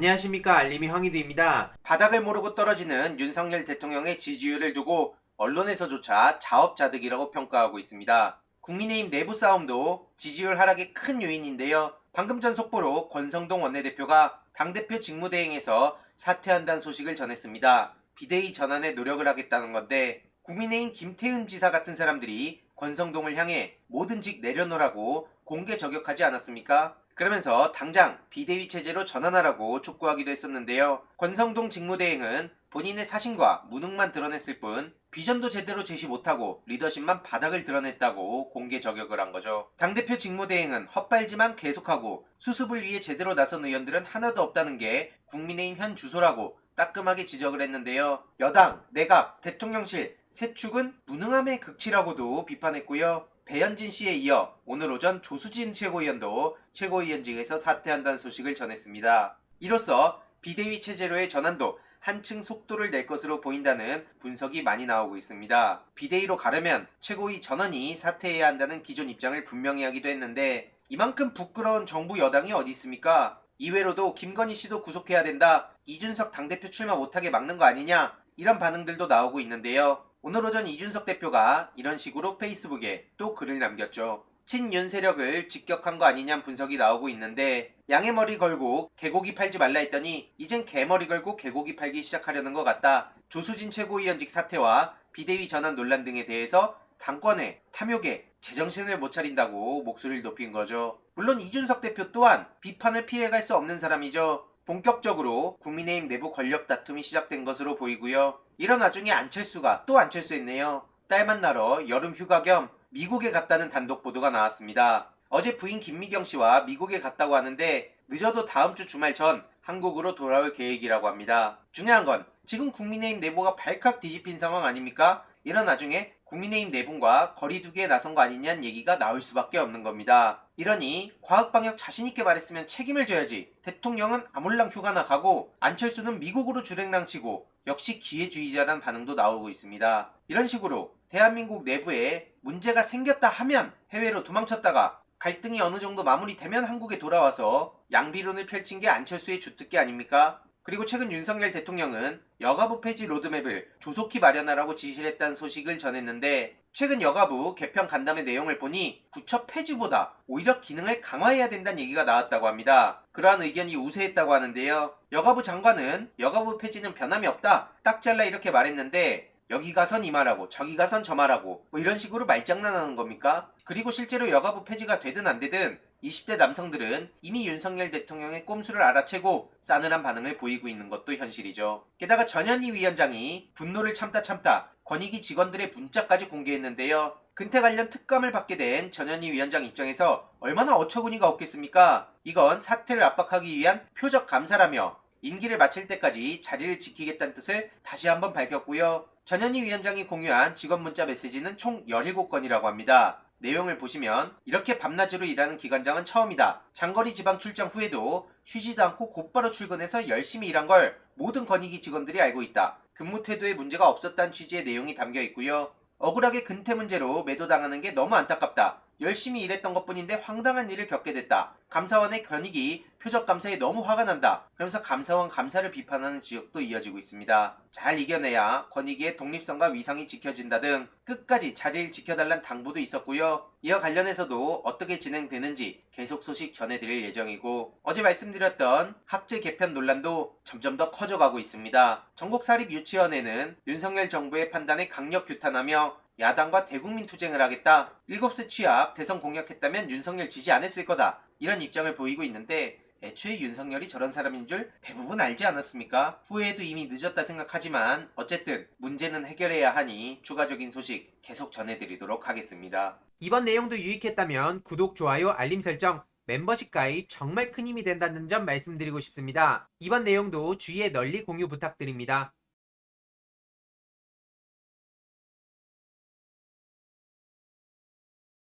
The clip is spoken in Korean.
안녕하십니까, 알림이 황희두입니다. 바닥을 모르고 떨어지는 윤석열 대통령의 지지율을 두고 언론에서조차 자업자득이라고 평가하고 있습니다. 국민의힘 내부 싸움도 지지율 하락의 큰 요인인데요. 방금 전 속보로 권성동 원내대표가 당대표 직무대행에서 사퇴한다는 소식을 전했습니다. 비대위 전환에 노력을 하겠다는 건데, 국민의힘 김태흠 지사 같은 사람들이 권성동을 향해 뭐든지 내려놓으라고 공개 저격하지 않았습니까? 그러면서 당장 비대위 체제로 전환하라고 촉구하기도 했었는데요. 권성동 직무대행은 본인의 사심과 무능만 드러냈을 뿐 비전도 제대로 제시 못하고 리더십만 바닥을 드러냈다고 공개 저격을 한 거죠. 당대표 직무대행은 헛발질만 계속하고 수습을 위해 제대로 나선 의원들은 하나도 없다는 게 국민의힘 현 주소라고 따끔하게 지적을 했는데요. 여당, 내각, 대통령실 세 축은 무능함의 극치라고도 비판했고요. 배현진 씨에 이어 오늘 오전 조수진 최고위원도 최고위원직에서 사퇴한다는 소식을 전했습니다. 이로써 비대위 체제로의 전환도 한층 속도를 낼 것으로 보인다는 분석이 많이 나오고 있습니다. 비대위로 가려면 최고위 전원이 사퇴해야 한다는 기존 입장을 분명히 하기도 했는데, 이만큼 부끄러운 정부 여당이 어디 있습니까? 이외로도 김건희 씨도 구속해야 된다, 이준석 당대표 출마 못하게 막는 거 아니냐, 이런 반응들도 나오고 있는데요. 오늘 오전 이준석 대표가 이런 식으로 페이스북에 또 글을 남겼죠. 친윤 세력을 직격한 거 아니냐는 분석이 나오고 있는데, 양의 머리 걸고 개고기 팔지 말라 했더니 이젠 개머리 걸고 개고기 팔기 시작하려는 것 같다. 조수진 최고위원직 사퇴와 비대위 전환 논란 등에 대해서 당권에, 탐욕에 제정신을 못 차린다고 목소리를 높인 거죠. 물론 이준석 대표 또한 비판을 피해갈 수 없는 사람이죠. 본격적으로 국민의힘 내부 권력 다툼이 시작된 것으로 보이고요. 이런 와중에 안철수가 또 안철수했네요. 딸 만나러 여름 휴가 겸 미국에 갔다는 단독 보도가 나왔습니다. 어제 부인 김미경 씨와 미국에 갔다고 하는데, 늦어도 다음 주 주말 전 한국으로 돌아올 계획이라고 합니다. 중요한 건 지금 국민의힘 내부가 발칵 뒤집힌 상황 아닙니까? 이런 와중에 국민의힘 내분과 거리두기에 나선 거 아니냐는 얘기가 나올 수밖에 없는 겁니다. 이러니 과학방역 자신있게 말했으면 책임을 져야지, 대통령은 아몰랑 휴가나 가고 안철수는 미국으로 주랭랑 치고, 역시 기회주의자란 반응도 나오고 있습니다. 이런 식으로 대한민국 내부에 문제가 생겼다 하면 해외로 도망쳤다가 갈등이 어느 정도 마무리되면 한국에 돌아와서 양비론을 펼친 게 안철수의 주특기 아닙니까? 그리고 최근 윤석열 대통령은 여가부 폐지 로드맵을 조속히 마련하라고 지시를 했다는 소식을 전했는데, 최근 여가부 개편 간담회 내용을 보니 부처 폐지보다 오히려 기능을 강화해야 된다는 얘기가 나왔다고 합니다. 그러한 의견이 우세했다고 하는데요. 여가부 장관은 여가부 폐지는 변함이 없다, 딱 잘라 이렇게 말했는데, 여기 가선 이 말하고 저기 가선 저 말하고 뭐 이런 식으로 말장난하는 겁니까? 그리고 실제로 여가부 폐지가 되든 안 되든 20대 남성들은 이미 윤석열 대통령의 꼼수를 알아채고 싸늘한 반응을 보이고 있는 것도 현실이죠. 게다가 전현희 위원장이 분노를 참다 권익위 직원들의 문자까지 공개했는데요. 근태 관련 특감을 받게 된 전현희 위원장 입장에서 얼마나 어처구니가 없겠습니까? 이건 사퇴를 압박하기 위한 표적 감사라며 임기를 마칠 때까지 자리를 지키겠다는 뜻을 다시 한번 밝혔고요. 전현희 위원장이 공유한 직원 문자 메시지는 총 17건이라고 합니다. 내용을 보시면 이렇게 밤낮으로 일하는 기관장은 처음이다. 장거리 지방 출장 후에도 쉬지도 않고 곧바로 출근해서 열심히 일한 걸 모든 권익위 직원들이 알고 있다. 근무 태도에 문제가 없었다는 취지의 내용이 담겨 있고요. 억울하게 근태 문제로 매도당하는 게 너무 안타깝다. 열심히 일했던 것뿐인데 황당한 일을 겪게 됐다. 감사원의 권익위 표적 감사에 너무 화가 난다. 그러면서 감사원 감사를 비판하는 지적도 이어지고 있습니다. 잘 이겨내야 권익위의 독립성과 위상이 지켜진다 등 끝까지 자리를 지켜달란 당부도 있었고요. 이와 관련해서도 어떻게 진행되는지 계속 소식 전해드릴 예정이고, 어제 말씀드렸던 학제 개편 논란도 점점 더 커져가고 있습니다. 전국사립유치원에는 윤석열 정부의 판단에 강력 규탄하며 야당과 대국민 투쟁을 하겠다, 7세 취약 대선 공약했다면 윤석열 지지 안 했을 거다, 이런 입장을 보이고 있는데, 애초에 윤석열이 저런 사람인 줄 대부분 알지 않았습니까? 후회해도 이미 늦었다 생각하지만 어쨌든 문제는 해결해야 하니 추가적인 소식 계속 전해드리도록 하겠습니다. 이번 내용도 유익했다면 구독, 좋아요, 알림 설정, 멤버십 가입 정말 큰 힘이 된다는 점 말씀드리고 싶습니다. 이번 내용도 주위에 널리 공유 부탁드립니다.